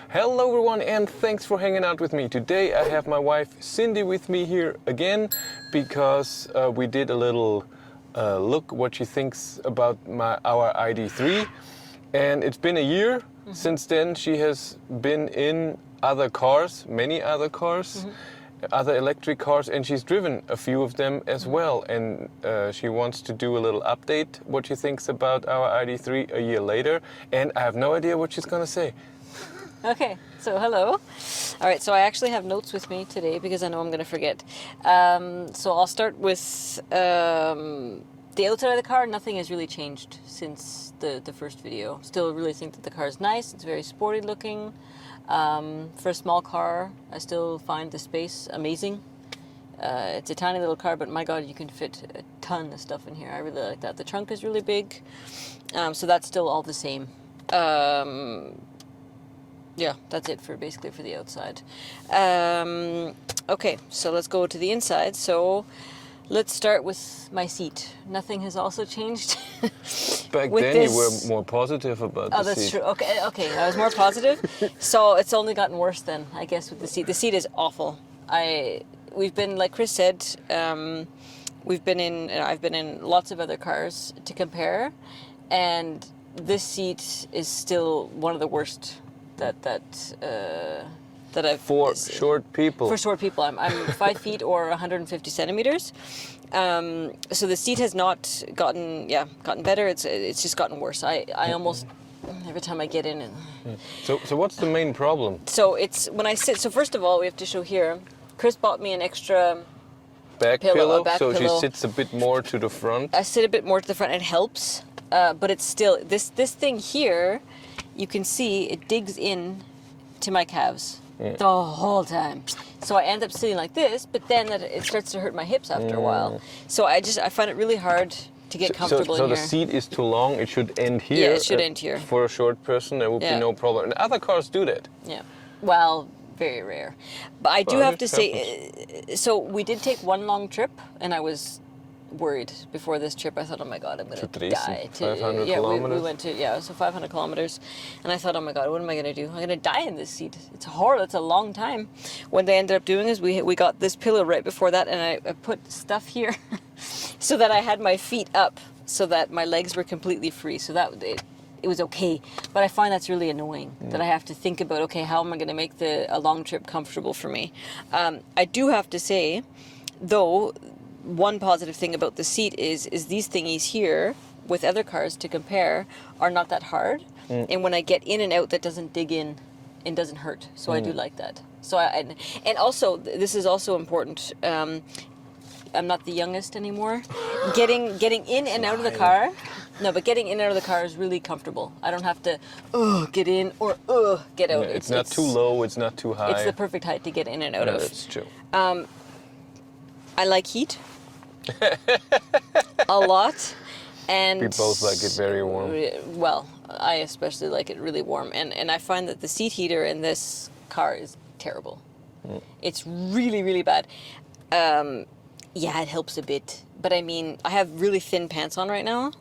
Hello everyone and thanks for hanging out with me. Today I have my wife Cindy with me here again because we did a little look what she thinks about our Id.3, and it's been a year since then. She has been in other cars, many other cars, other electric cars, and she's driven a few of them as well, and she wants to do a little update what she thinks about our Id.3 a year later, and I have no idea what she's gonna say. Okay, so hello. All right, so I actually have notes with me today because I know I'm going to forget. So I'll start with the outside of the car. Nothing has really changed since the first video. Still really think that the car is nice. It's very sporty looking. For a small car, I still find the space amazing. It's a tiny little car, but my God, you can fit a ton of stuff in here. I really like that. The trunk is really big, so that's still all the same. Yeah, that's it for basically for the outside. Okay, so let's go to the inside. So let's start with my seat. Nothing has also changed. Back then you were more positive about the seat. Oh, that's true. Okay, I was more positive. So it's only gotten worse then, I guess, with the seat. The seat is awful. We've been, like Chris said, I've been in lots of other cars to compare, and this seat is still one of the worst that I've... For short people. For short people. I'm 5 feet or 150 centimeters. So the seat has not gotten better. It's just gotten worse. I almost, every time I get in and... So what's the main problem? So it's when I sit, so first of all, we have to show here, Chris bought me an extra back pillow, so pillow. she sits a bit more to the front. I sit a bit more to the front. It helps, but it's still, this thing here, you can see it digs in to my calves the whole time. So I end up sitting like this, but then it starts to hurt my hips after a while. So I find it really hard to get comfortable in here. So the seat is too long, it should end here. Yeah, it should end here. For a short person, there would be no problem. And other cars do that. Yeah, well, very rare. But I do have to say, so we did take one long trip, and I was worried before this trip. I thought, oh my God, I'm going to die. 500 kilometers? We went to, so 500 kilometers. And I thought, oh my God, what am I going to do? I'm going to die in this seat. It's horrible. It's a long time. What they ended up doing is we got this pillow right before that, and I put stuff here so that I had my feet up so that my legs were completely free. So that it was okay. But I find that's really annoying that I have to think about, okay, how am I going to make a long trip comfortable for me? I do have to say, though, one positive thing about the seat is these thingies here with other cars to compare are not that hard, and when I get in and out, that doesn't dig in and doesn't hurt. So I do like that. So and also this is also important. I'm not the youngest anymore. Getting in and out of the car. No, but getting in and out of the car is really comfortable. I don't have to get in or get out. It's not too low. It's not too high. It's the perfect height to get in and out of. That's true. I like heat. A lot, and we both like it very warm. Well, I especially like it really warm, and I find that the seat heater in this car is terrible. It's really, really bad. Yeah, it helps a bit, but I mean, I have really thin pants on right now,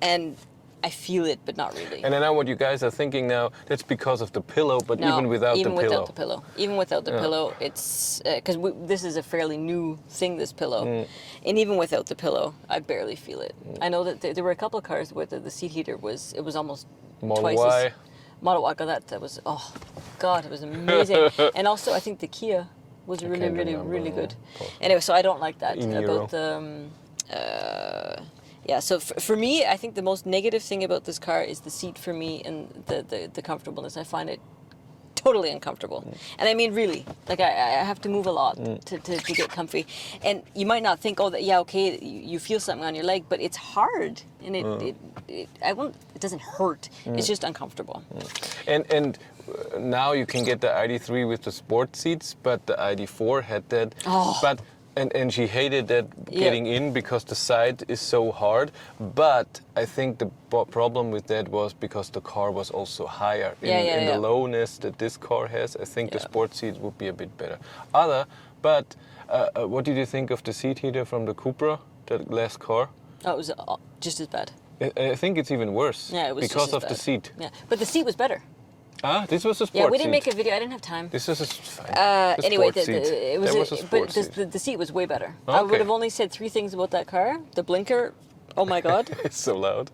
and I feel it, but not really. And I know what you guys are thinking now. That's because of the pillow, but even without the pillow. Even without the pillow, it's because this is a fairly new thing, this pillow. And even without the pillow, I barely feel it. I know that there were a couple of cars where the seat heater was almost twice as... Model Y. That was, oh God, it was amazing. And also, I think the Kia was really, really, really good. Anyway, so I don't like that about the... Yeah, so for me, I think the most negative thing about this car is the seat for me and the comfortableness. I find it totally uncomfortable. And I mean, really, like I have to move a lot to get comfy. And you might not think, oh, okay, you feel something on your leg, but it's hard. And it doesn't hurt. It's just uncomfortable. And now you can get the Id.3 with the sport seats, but the Id.4 had that. But And she hated that getting in because the side is so hard. But I think the problem with that was because the car was also higher. In the lowness that this car has, I think the sport seats would be a bit better. But what did you think of the seat heater from the Cupra, that last car? Oh, it was just as bad. I think it's even worse. Yeah, it was because just as of bad. the seat. Yeah, but the seat was better. Ah, this was a sport Yeah, we didn't seat. make a video. I didn't have time. This is a Anyway, sport seat. it was, That was a sport but seat. the seat was way better. I Okay. would have only said 3 things about that car. The blinker, oh my god. It's so loud.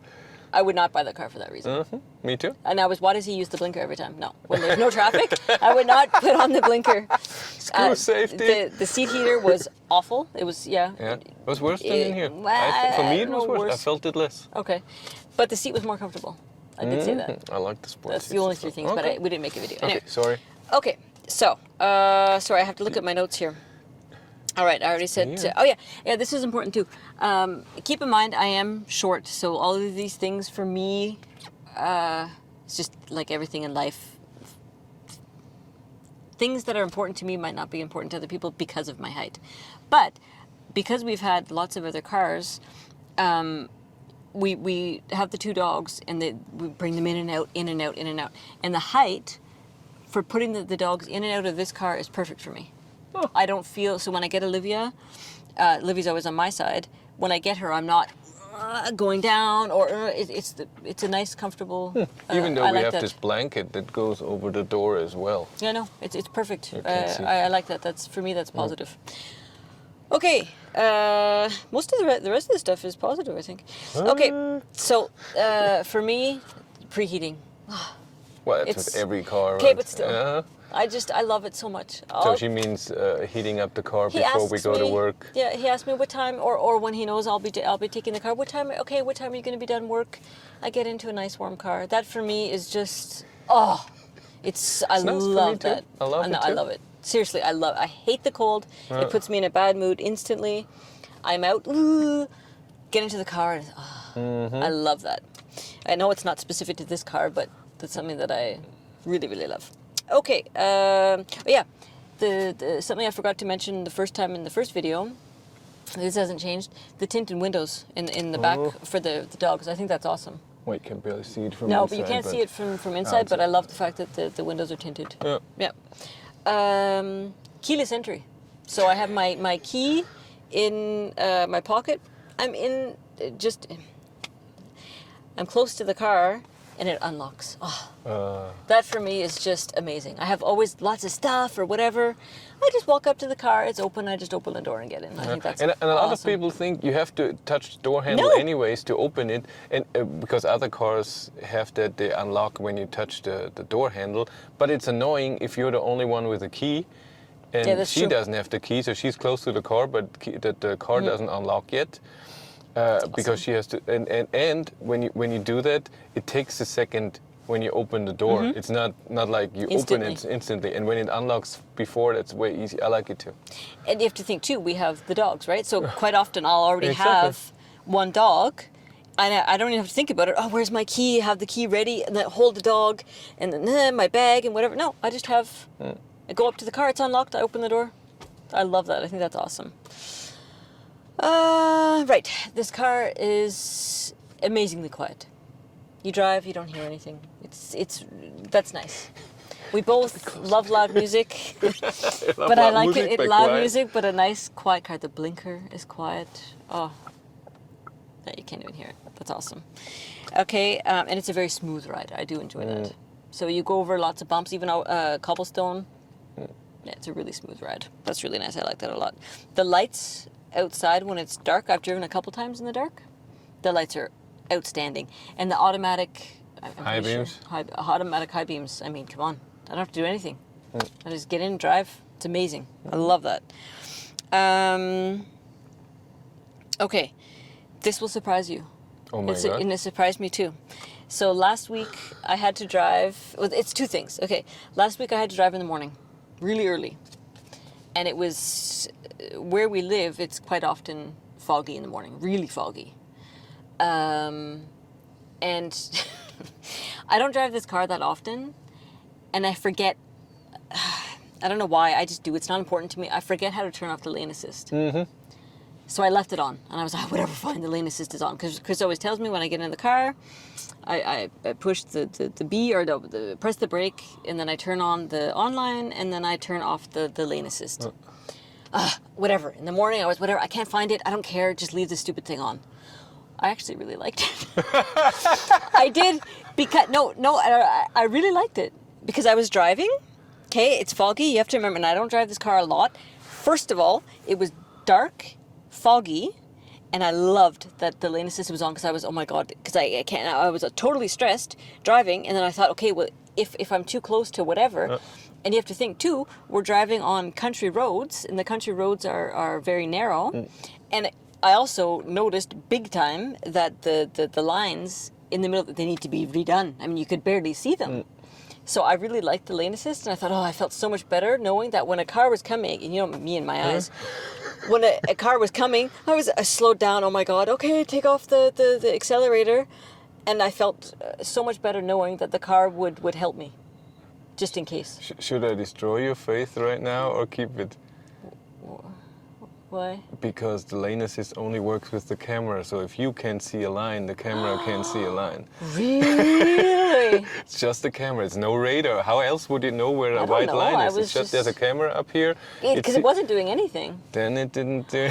I would not buy that car for that reason. Me too. And I was, why does he use the blinker every time? No, when there's no traffic, I would not put on the blinker. Screw safety. The seat heater was awful. It was, Yeah, it was worse than in here. For me, it was no, worse. I felt it less. Okay, but the seat was more comfortable. I did say that. I like the sport That's seats the only as 3 well. things, but Okay. we didn't make a video. Okay, Anyway. sorry. Okay, so, sorry, I have to look at my notes here. All right, I already said, Yeah. oh yeah, this is important too. Keep in mind, I am short, so all of these things for me, it's just like everything in life. Things that are important to me might not be important to other people because of my height. But because we've had lots of other cars, we have the 2 dogs, and we bring them in and out, in and out, in and out. And the height for putting the dogs in and out of this car is perfect for me. Oh. I don't feel, so when I get Olivia, Livy's always on my side. When I get her, I'm not going down, or it's a nice, comfortable. Even though I we like have that. this blanket that goes over the door as well. Yeah, no, it's perfect. You can see. I like that. That's, for me, that's positive. Okay, most of the rest of the stuff is positive, I think. Okay, so for me, preheating. Well, it's It's- with every car. okay, right? but still. Yeah. I love it so much. So she means heating up the car He before we asks go to me- work. Yeah, he asked me what time, or when he knows I'll be taking the car. What time? Okay, what time are you going to be done work? I get into a nice warm car. That for me is just I nice for me love too. that. I love it I too. love it. Seriously, I hate the cold. It puts me in a bad mood instantly. I'm out. Get into the car. And, I love that. I know it's not specific to this car, but that's something that I really, really love. Okay, yeah, the something I forgot to mention the first time in the first video, this hasn't changed, the tinted windows in the back for the dogs. I think that's awesome. Wait, can barely see it from No, inside. but you can't see it from inside, but I love the fact that the windows are tinted. Yeah. Yeah. Keyless entry. So I have my key in my pocket. I'm close to the car, and it unlocks. That for me is just amazing. I have always lots of stuff or whatever. I just walk up to the car, it's open, I just open the door and get in. I think that's and a lot of awesome. people think you have to touch the door handle No. anyways to open it, and because other cars have that they unlock when you touch the door handle. But it's annoying if you're the only one with a key, and Yeah, that's she true. doesn't have the key, so she's close to the car, but the car doesn't unlock yet. Because she has to, and when you do that, it takes a second when you open the door. It's not like you open it instantly, and when it unlocks before, that's way easy. I like it too. And you have to think too, we have the dogs, right? So quite often I'll already Exactly. have one dog, and I don't even have to think about it. Oh, where's my key? Have the key ready, and then hold the dog, and then my bag and whatever. No, I just have. I go up to the car. It's unlocked. I open the door. I love that. I think that's awesome. Right. This car is amazingly quiet. You drive, you don't hear anything. That's nice. We both love loud music, but I like it. Loud music, but a nice quiet car. The blinker is quiet. Oh, yeah, you can't even hear it. That's awesome. Okay, and it's a very smooth ride. I do enjoy that. So you go over lots of bumps, even cobblestone. Yeah, it's a really smooth ride. That's really nice. I like that a lot. The lights outside when it's dark, I've driven a couple times in the dark. The lights are outstanding, and the automatic High beams? Automatic high beams. I mean, come on, I don't have to do anything. I just get in and drive. It's amazing. I love that. Okay, this will surprise you. Oh my God. And it surprised me too. So last week I had to drive. Well, it's 2 things. Okay, last week I had to drive in the morning, really early, and it was where we live. It's quite often foggy in the morning, really foggy. And I don't drive this car that often, and I forget. I don't know why. I just do. It's not important to me. I forget how to turn off the lane assist. So I left it on, and I was like, whatever, fine, the lane assist is on. Because Chris always tells me when I get in the car, I push the B or press the brake, and then I turn on the online, and then I turn off the lane assist. Whatever. In the morning, I was, whatever, I can't find it, I don't care, just leave this stupid thing on. I actually really liked it. I did, because, I really liked it. because I was driving. Okay, it's foggy. You have to remember, and I don't drive this car a lot. First of all, it was dark, foggy, and I loved that the lane assist was on because I was, oh my God, because I can't, I was totally stressed driving. And then I thought, okay, well, if I'm too close to whatever, and you have to think too, we're driving on country roads, and the country roads are very narrow. And I also noticed big time that the lines in the middle, they need to be redone. I mean, you could barely see them. So I really liked the lane assist, and I thought, oh, I felt so much better knowing that when a car was coming, and you know me and my eyes, when a car was coming, I slowed down. Oh my God, okay, take off the accelerator, and I felt so much better knowing that the car would help me, just in case. Should I destroy your faith right now or keep it? Why? Because the lane assist only works with the camera, so if you can't see a line, the camera can't see a line. Really? It's just the camera, it's no radar. How else would you know where a white line is? It's just there's a camera up here. Because it wasn't doing anything. Then it didn't do.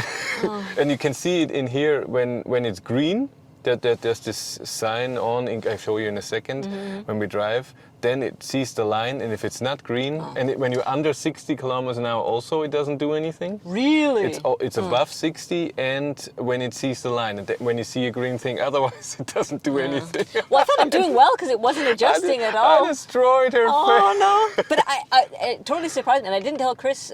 And you can see it in here when it's green, that there's this sign on, I'll show you in a second, when we drive. Then it sees the line, and if it's not green, and when you're under 60 kilometers an hour also, it doesn't do anything. Really? It's above 60, and when it sees the line, and when you see a green thing, otherwise it doesn't do anything. Well, I thought I'm doing well because it wasn't adjusting at all. I destroyed her face. Oh, no. But I totally surprised me, and I didn't tell Chris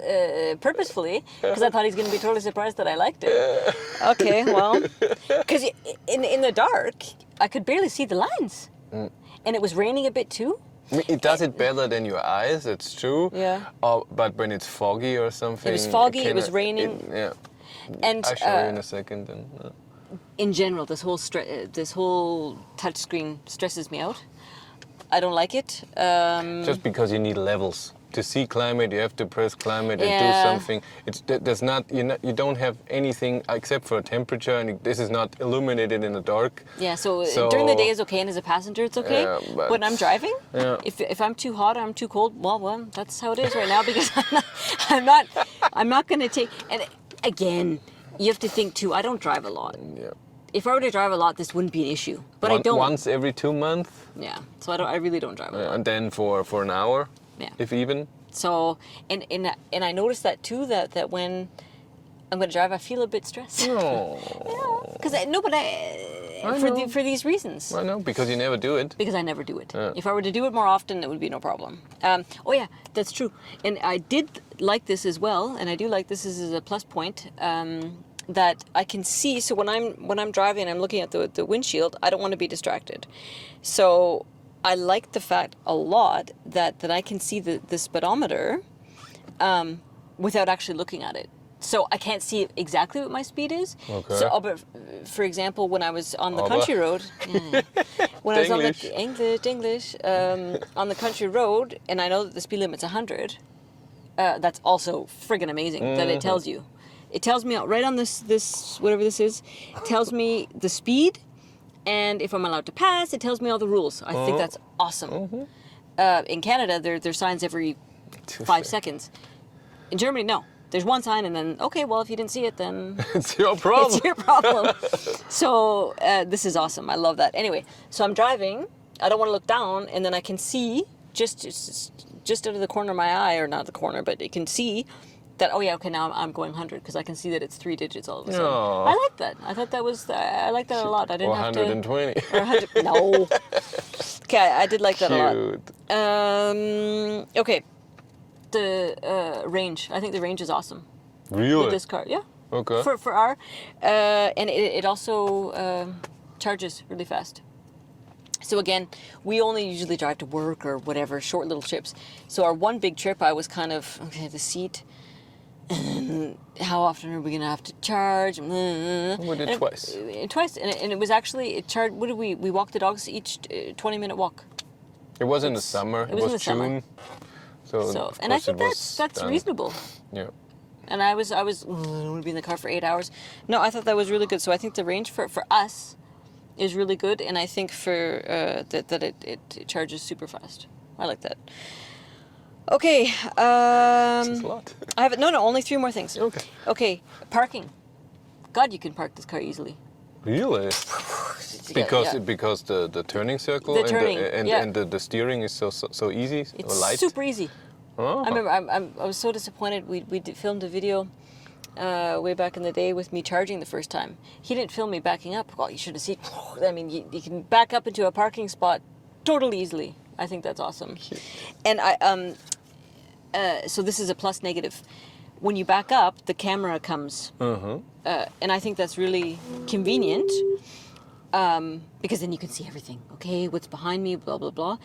purposefully because I thought he's going to be totally surprised that I liked it. Okay, well, because in the dark, I could barely see the lines. And it was raining a bit too. I mean, it does it better than your eyes, it's true. Yeah. But when it's foggy or something... It was foggy, it was raining. Yeah. And I'll show you in a second. Then. In general, this whole touch screen stresses me out. I don't like it. Just because you need levels. To see climate, you have to press climate and do something. There's not you don't have anything except for temperature, and this is not illuminated in the dark. Yeah, so during the day is okay, and as a passenger it's okay. Yeah, but when I'm driving, if I'm too hot or I'm too cold, well, that's how it is right now because I'm not going to take. And again, you have to think too. I don't drive a lot. Yeah. If I were to drive a lot, this wouldn't be an issue. But I don't. Once every 2 months. Yeah. So I really don't drive a lot. And then for an hour. Yeah. If even. So and I noticed that too that when I'm going to drive, I feel a bit stressed. No. Because for these reasons. I know, because you never do it. Because I never do it. Yeah. If I were to do it more often, it would be no problem. Oh yeah, that's true. And I did like this as well, and I do like this as a plus point. That I can see. So when I'm driving and I'm looking at the windshield, I don't want to be distracted. So I like the fact a lot that I can see the speedometer without actually looking at it. So I can't see exactly what my speed is. Okay. So, but for example, when I was on the country road, when I was on the English on the country road, and I know that the speed limit's 100, that's also friggin' amazing that it tells you. It tells me right on this whatever this is, it tells me the speed. And if I'm allowed to pass, it tells me all the rules. I think that's awesome. In Canada, there's signs every 5 seconds. In Germany, no. There's one sign, and then, okay, well, if you didn't see it, then... It's your problem. It's your problem. So this is awesome. I love that. Anyway, so I'm driving. I don't want to look down, and then I can see just out of the corner of my eye, or not the corner, but it can see that, oh yeah, okay, now I'm going 100 because I can see that it's 3 digits all of a sudden. Aww. I like that. I thought that was, I like that a lot. I didn't have to... 120. Or 100, no. Okay, I did like that a lot. Okay, the range. I think the range is awesome. Really? With this car, yeah. Okay. For our, and it also charges really fast. So again, we only usually drive to work or whatever, short little trips. So our one big trip, I was kind of, okay, the seat, and how often are we going to have to charge? We did twice. Twice, and it was actually, it charged, what did we walked the dogs each 20-minute walk. It was in the summer, it was June. So and I think that's reasonable. Yeah. And I was I don't want to be in the car for 8 hours. No, I thought that was really good. So I think the range for us is really good, and I think for that it charges super fast. I like that. Okay. This is a lot. I have only 3 more things. Okay. Okay, parking. God, you can park this car easily. Really? Because the turning circle The turning, and the steering is so easy, it's light. super easy. Oh. I remember I was so disappointed. We filmed a video way back in the day with me charging the first time. He didn't film me backing up. Well, you should have seen. I mean, you can back up into a parking spot totally easily. I think that's awesome. Cute. And so this is a plus negative. When you back up, the camera comes, and I think that's really convenient because then you can see everything. Okay, what's behind me, blah blah blah.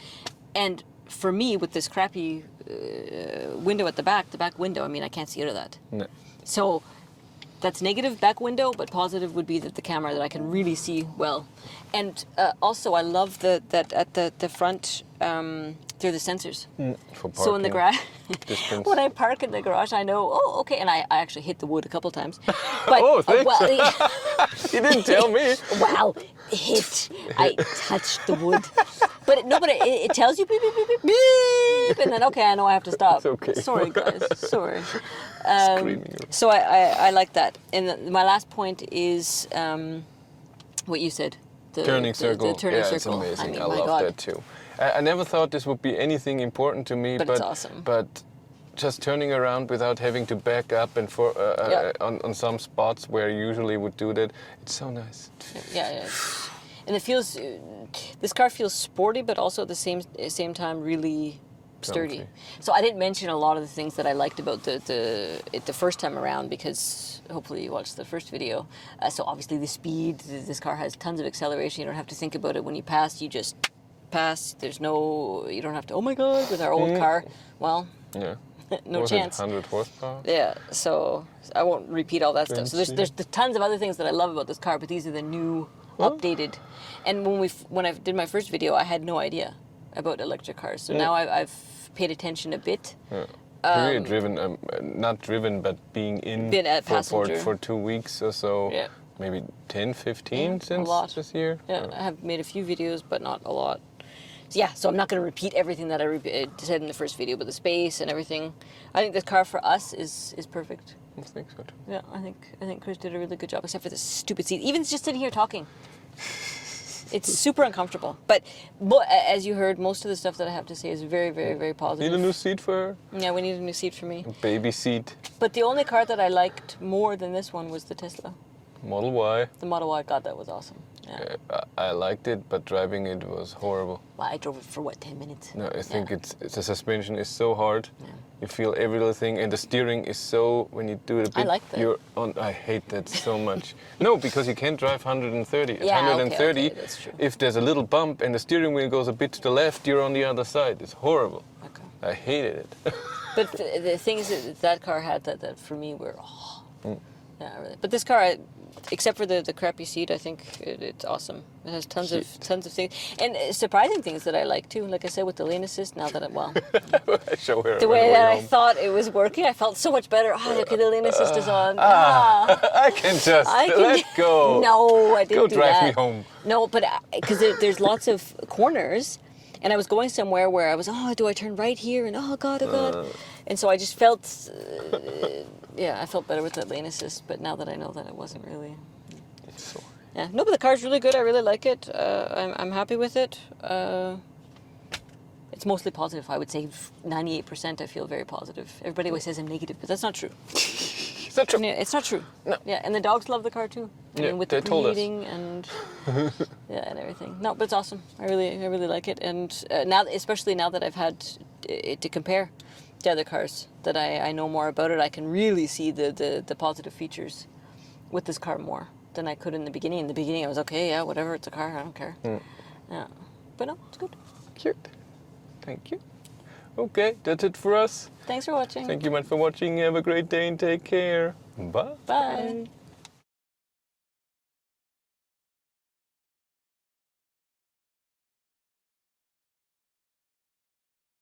And for me, with this crappy window at the back window, I mean, I can't see out of that. No. So that's negative back window, but positive would be that the camera that I can really see well. And also, I love that at the front, there are the sensors. For So in the garage, distance. when I park in the garage, I know, oh, okay. And I actually hit the wood a couple times. But, Oh, thanks. well, You didn't tell me. wow, hit. I touched the wood. But it tells you beep, beep, beep, beep, beep. And then, okay, I know I have to stop. It's okay. Sorry, guys. Sorry. Screaming. So I like that. And my last point is what you said. The Turning circle. The turning yeah, circle. it's amazing. I mean, I my love God. that too. I never thought this would be anything important to me, But it's awesome. But just turning around without having to back up and on some spots where you usually would do that, it's so nice. Yeah. And it feels, this car feels sporty, but also at the same time really sturdy. Comfy. So I didn't mention a lot of the things that I liked about the first time around because hopefully you watched the first video. So obviously the speed, this car has tons of acceleration. You don't have to think about it when you pass. You just pass. You don't have to, oh my God, with our old car. Well, Yeah. no Was chance. it 100 horsepower? Yeah, so I won't repeat all that stuff. So there's tons of other things that I love about this car, but these are the new, updated. And when I did my first video, I had no idea about electric cars. So now I've paid attention a bit. Yeah. Really driven, not driven, but being in Been a passenger. for 2 weeks or so. Yeah. Maybe 10, 15 a since lot. this year. Yeah, I have made a few videos, but not a lot. So yeah, so I'm not going to repeat everything that I said in the first video, but the space and everything. I think this car for us is perfect. I think so too. Yeah, I think Chris did a really good job, except for this stupid seat. Even just sitting here talking, it's super uncomfortable. But as you heard, most of the stuff that I have to say is very, very, very positive. Need a new seat for her? Yeah, we need a new seat for me. A baby seat. But the only car that I liked more than this one was the Tesla. Model Y. The Model Y. God, that was awesome. Yeah. I liked it, but driving it was horrible. Well, I drove it for 10 minutes? No, I think the suspension is so hard. Yeah. You feel every little thing, and the steering is so, when you do it a bit, I like that. I hate that so much. No, because you can't drive 130. At Yeah, 130, okay, that's true. if there's a little bump and the steering wheel goes a bit to the left, you're on the other side. It's horrible. Okay. I hated it. But the things that car had that for me were, yeah, really. But this car, except for the crappy seat, I think it's awesome. It has tons of things, and surprising things that I like too. Like I said, with the lane assist. Now that I show her the on way the that I home. thought it was working, I felt so much better. Oh, okay, the lane assist is on. I can just let go. No, I didn't Go do drive that. me home. No, but because there's lots of corners, and I was going somewhere where I was, do I turn right here? And oh God. And so I just felt, I felt better with the lane assist. But now that I know that it wasn't really. So, Yeah, no, but the car's really good. I really like it. I'm happy with it. It's mostly positive. I would say 98% I feel very positive. Everybody always says I'm negative, but that's not true. Is that true? Yeah, it's not true. No. Yeah, and the dogs love the car too. I Yeah, mean, with they the told us. preheating and and everything. No, but it's awesome. I really like it. And now, especially now that I've had it to compare to other cars, that I know more about it, I can really see the positive features with this car more than I could in the beginning. In the beginning, I was okay, yeah, whatever, it's a car, I don't care. Yeah, but no, it's good. Cute. Thank you. Okay, that's it for us. Thanks for watching. Thank you much for watching. Have a great day and take care. Bye. Bye.